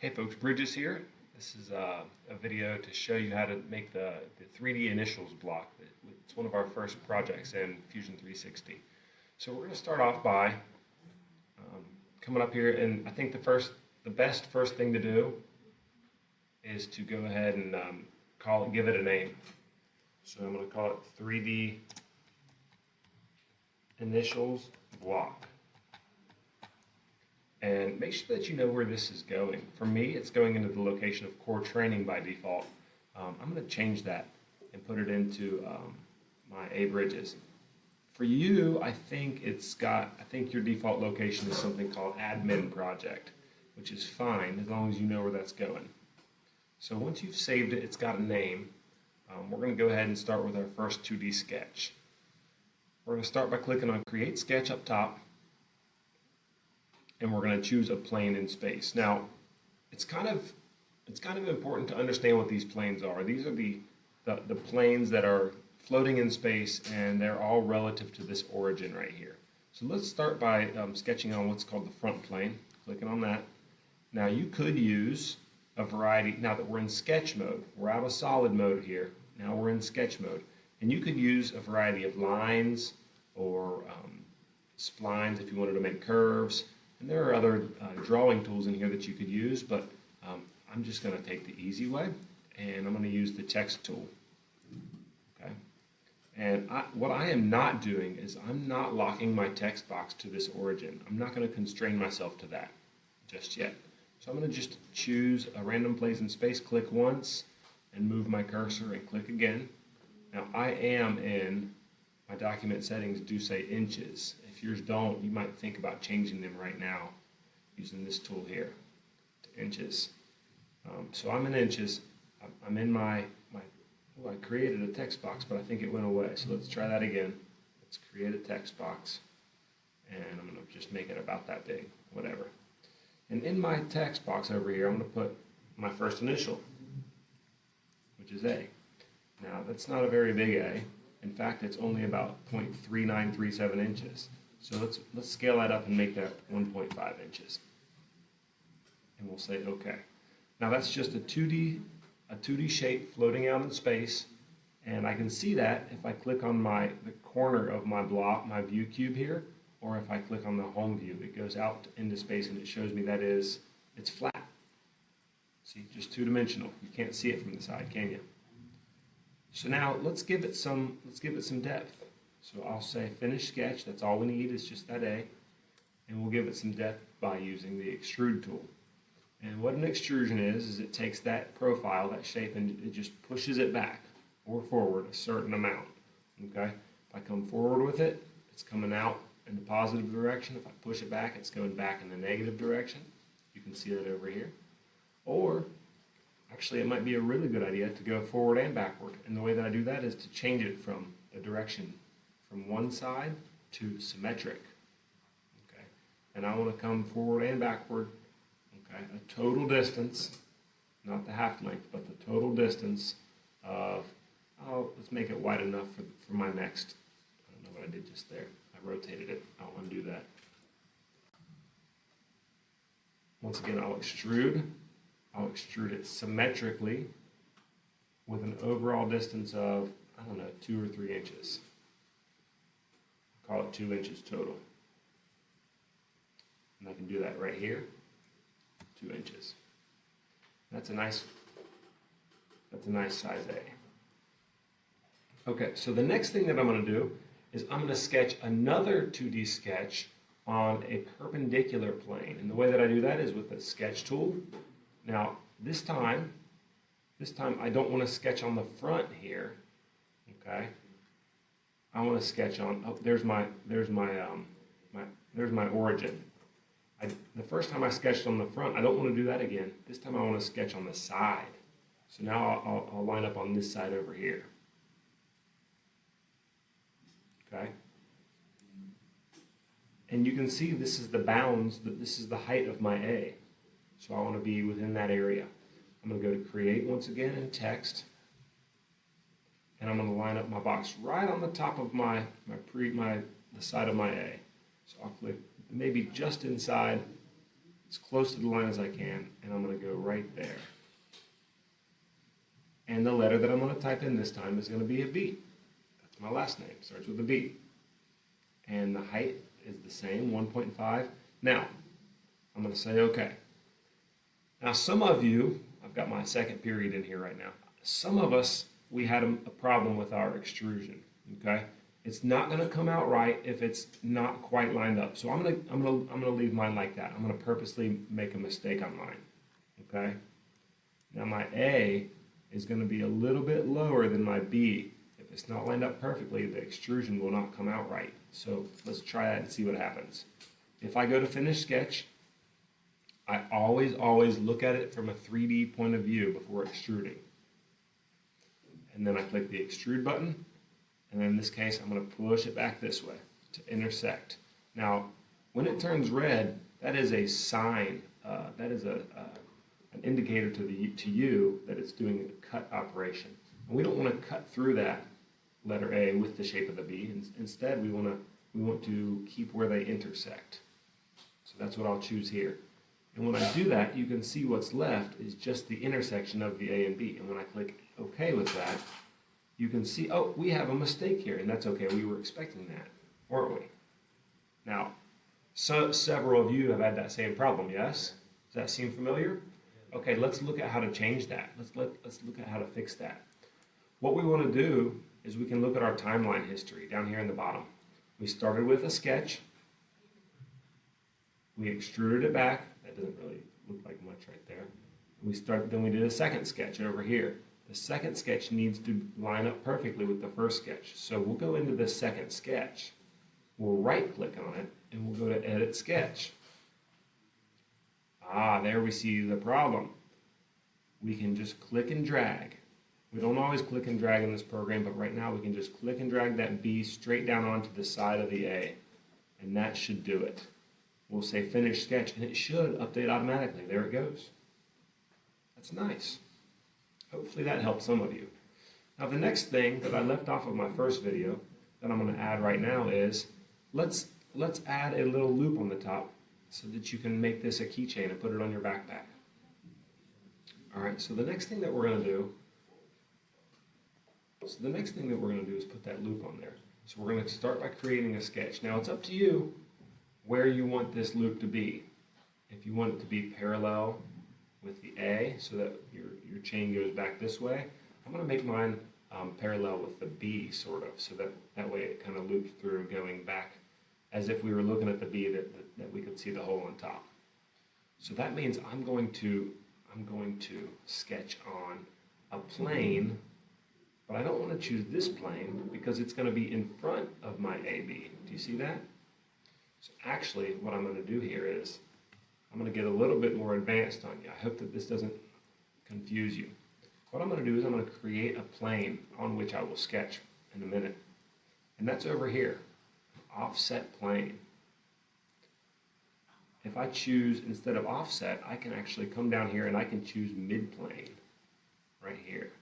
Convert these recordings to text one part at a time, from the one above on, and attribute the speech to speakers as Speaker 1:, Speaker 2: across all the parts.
Speaker 1: Hey folks, Bridges here. This is a video to show you how to make the 3D initials block. It's one of our first projects in Fusion 360. So we're going to start off by coming up here, and I think the best first thing to do is to go ahead and give it a name. So I'm going to call it 3D initials block. And make sure that you know where this is going. For me, it's going into the location of core training by default. I'm going to change that and put it into my A bridges. For you, I think your default location is something called admin project, which is fine as long as you know where that's going. So once you've saved it, it's got a name. We're going to go ahead and start with our first 2D sketch. We're going to start by clicking on Create Sketch up top, and we're going to choose a plane in space. Now, it's kind of important to understand what these planes are. These are the planes that are floating in space, and they're all relative to this origin right here. So let's start by sketching on what's called the front plane. Clicking on that. Now you could use a variety. Now that we're in sketch mode, we're out of solid mode here. Now we're in sketch mode, and you could use a variety of lines or splines if you wanted to make curves. And there are other drawing tools in here that you could use, but I'm just going to take the easy way, and I'm going to use the text tool. Okay. And what I am not doing is I'm not locking my text box to this origin. I'm not going to constrain myself to that just yet. So I'm going to just choose a random place in space, click once, and move my cursor and click again. Now I am in my document settings do say inches. If yours don't, you might think about changing them right now using this tool here to inches. So I'm in inches. I'm in I created a text box, but I think it went away. So let's try that again. Let's create a text box, and I'm going to just make it about that big, whatever. And in my text box over here, I'm going to put my first initial, which is A. Now that's not a very big A. In fact, it's only about 0.3937 inches. So let's scale that up and make that 1.5 inches. And we'll say OK. Now that's just a 2D shape floating out in space, and I can see that if I click on the corner of my block, my view cube here, or if I click on the home view, it goes out into space and it shows me that it's flat. See, just two-dimensional. You can't see it from the side, can you? So now let's give it some depth. So I'll say finish sketch. That's all we need is just that A, and we'll give it some depth by using the extrude tool. And what an extrusion is it takes that profile, that shape, and it just pushes it back or forward a certain amount. Okay? If I come forward with it, it's coming out in the positive direction. If I push it back, it's going back in the negative direction. You can see that over here. Or actually, it might be a really good idea to go forward and backward. And the way that I do that is to change it from the direction from one side to symmetric. Okay. And I want to come forward and backward. Okay. A total distance, not the half length, but the total distance of, let's make it wide enough for my next. I don't know what I did just there. I rotated it. I'll undo that. Once again, I'll extrude it symmetrically with an overall distance of, I don't know, 2 or 3 inches. Call it 2 inches total. And I can do that right here, 2 inches. That's a nice size A. Okay, so the next thing that I'm going to do is I'm going to sketch another 2D sketch on a perpendicular plane. And the way that I do that is with the sketch tool. Now, this time I don't want to sketch on the front here, okay? I want to sketch on, there's my origin. The first time I sketched on the front, I don't want to do that again. This time I want to sketch on the side. So now I'll line up on this side over here. Okay? And you can see this is the bounds, this is the height of my A. So I want to be within that area. I'm going to go to Create once again in Text, and I'm going to line up my box right on the top of the side of my A. So I'll click maybe just inside as close to the line as I can, and I'm going to go right there. And the letter that I'm going to type in this time is going to be a B. That's my last name, starts with a B. And the height is the same, 1.5. Now, I'm going to say OK. Now, some of you, I've got my second period in here right now. Some of us, we had a problem with our extrusion, okay? It's not going to come out right if it's not quite lined up. So I'm gonna leave mine like that. I'm going to purposely make a mistake on mine, okay? Now my A is going to be a little bit lower than my B. If it's not lined up perfectly, the extrusion will not come out right. So let's try that and see what happens. If I go to finish sketch, I always look at it from a 3D point of view before extruding. And then I click the extrude button, and then in this case I'm going to push it back this way to intersect. Now when it turns red, that is a sign, that is an indicator to you that it's doing a cut operation. And we don't want to cut through that letter A with the shape of the B. Instead we want to keep where they intersect. So that's what I'll choose here. And when I do that, you can see what's left is just the intersection of the A and B. And when I click OK with that, you can see, oh, we have a mistake here, and that's okay. We were expecting that, weren't we? Now, several of you have had that same problem, yes? Does that seem familiar? Okay, let's look at how to change that. Let's look at how to fix that. What we want to do is we can look at our timeline history down here in the bottom. We started with a sketch. We extruded it back. That doesn't really look like much right there. Then we did a second sketch over here. The second sketch needs to line up perfectly with the first sketch. So we'll go into the second sketch. We'll right click on it and we'll go to edit sketch. There we see the problem. We can just click and drag. We don't always click and drag in this program, but right now we can just click and drag that B straight down onto the side of the A. And that should do it. We'll say finish sketch, and it should update automatically. There it goes. That's nice. Hopefully that helps some of you. Now the next thing that I left off of my first video that I'm going to add right now is let's add a little loop on the top so that you can make this a keychain and put it on your backpack. Alright, so the next thing that we're going to do is put that loop on there. So we're going to start by creating a sketch. Now it's up to you where you want this loop to be. If you want it to be parallel with the A so that your chain goes back this way, I'm going to make mine parallel with the B sort of, so that way it kind of loops through going back as if we were looking at the B that we could see the hole on top. So that means I'm going to sketch on a plane, but I don't want to choose this plane because it's going to be in front of my AB. Do you see that? So actually what I'm going to do here is I'm going to get a little bit more advanced on you. I hope that this doesn't confuse you. What I'm going to do is I'm going to create a plane on which I will sketch in a minute. And that's over here, offset plane. If I choose, instead of offset, I can actually come down here and I can choose mid-plane right here.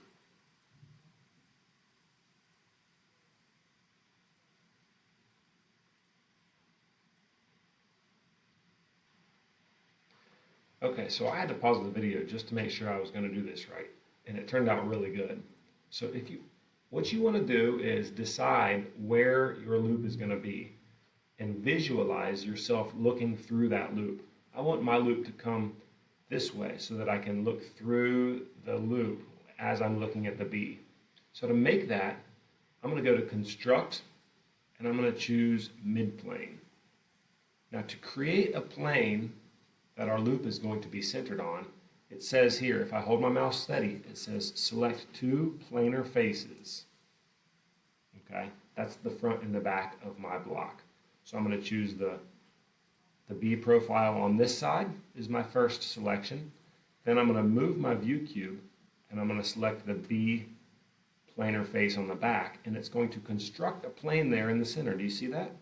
Speaker 1: Okay, so I had to pause the video just to make sure I was going to do this right, and it turned out really good. So what you want to do is decide where your loop is going to be and visualize yourself looking through that loop. I want my loop to come this way so that I can look through the loop as I'm looking at the B. So to make that, I'm going to go to Construct, and I'm going to choose Midplane. Now to create a plane that our loop is going to be centered on, it says here, if I hold my mouse steady, it says select two planar faces. Okay, that's the front and the back of my block. So I'm going to choose the B profile on this side is my first selection. Then I'm going to move my view cube and I'm going to select the B planar face on the back, and it's going to construct a plane there in the center. Do you see that?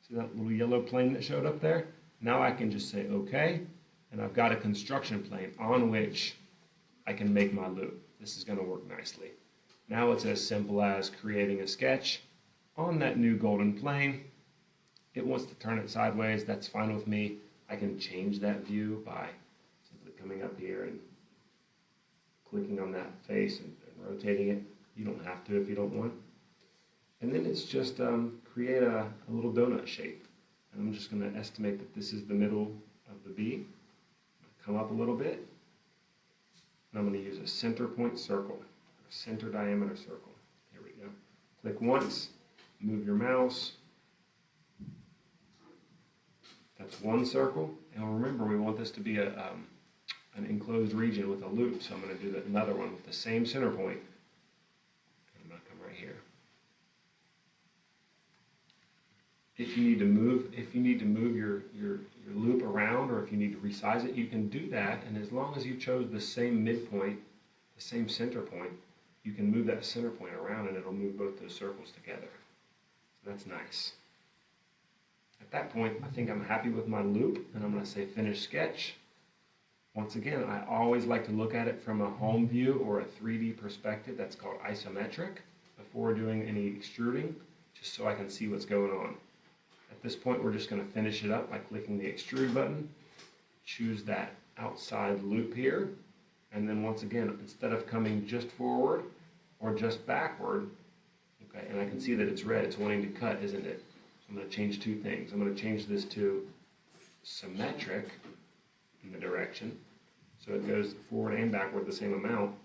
Speaker 1: See that little yellow plane that showed up there? Now I can just say OK, and I've got a construction plane on which I can make my loop. This is going to work nicely. Now it's as simple as creating a sketch on that new golden plane. It wants to turn it sideways. That's fine with me. I can change that view by simply coming up here and clicking on that face and rotating it. You don't have to if you don't want. And then it's just create a little donut shape. And I'm just going to estimate that this is the middle of the bee. Come up a little bit. And I'm going to use a center point circle, a center diameter circle. Here we go. Click once, move your mouse. That's one circle. And remember, we want this to be an enclosed region with a loop. So I'm going to do another one with the same center point. I'm going to come right here. If you need to move your loop around, or if you need to resize it, you can do that. And as long as you chose the same midpoint, the same center point, you can move that center point around and it'll move both those circles together. So that's nice. At that point, I think I'm happy with my loop, and I'm going to say finish sketch. Once again, I always like to look at it from a home view or a 3D perspective. That's called isometric, before doing any extruding, just so I can see what's going on. At this point, we're just going to finish it up by clicking the extrude button, choose that outside loop here, and then once again, instead of coming just forward or just backward, okay, and I can see that it's red, it's wanting to cut, isn't it? So I'm going to change two things. I'm going to change this to symmetric in the direction, so it goes forward and backward the same amount,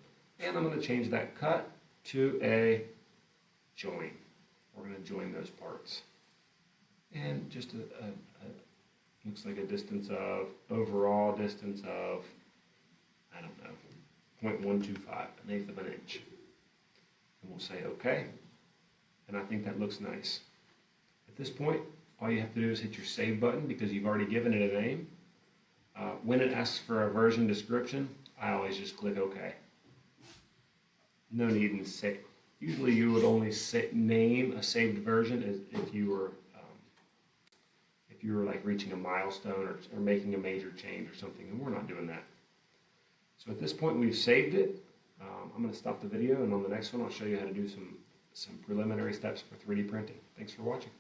Speaker 1: and I'm going to change that cut to a join. We're going to join those parts. And just looks like a distance of, overall distance of, I don't know, 0.125, an eighth of an inch. And we'll say OK. And I think that looks nice. At this point, all you have to do is hit your save button because you've already given it a name. When it asks for a version description, I always just click OK. No need in save. Usually you would only name a saved version if you were like reaching a milestone or making a major change or something, and we're not doing that. So at this point we've saved it. I'm going to stop the video, and on the next one I'll show you how to do some preliminary steps for 3D printing. Thanks for watching.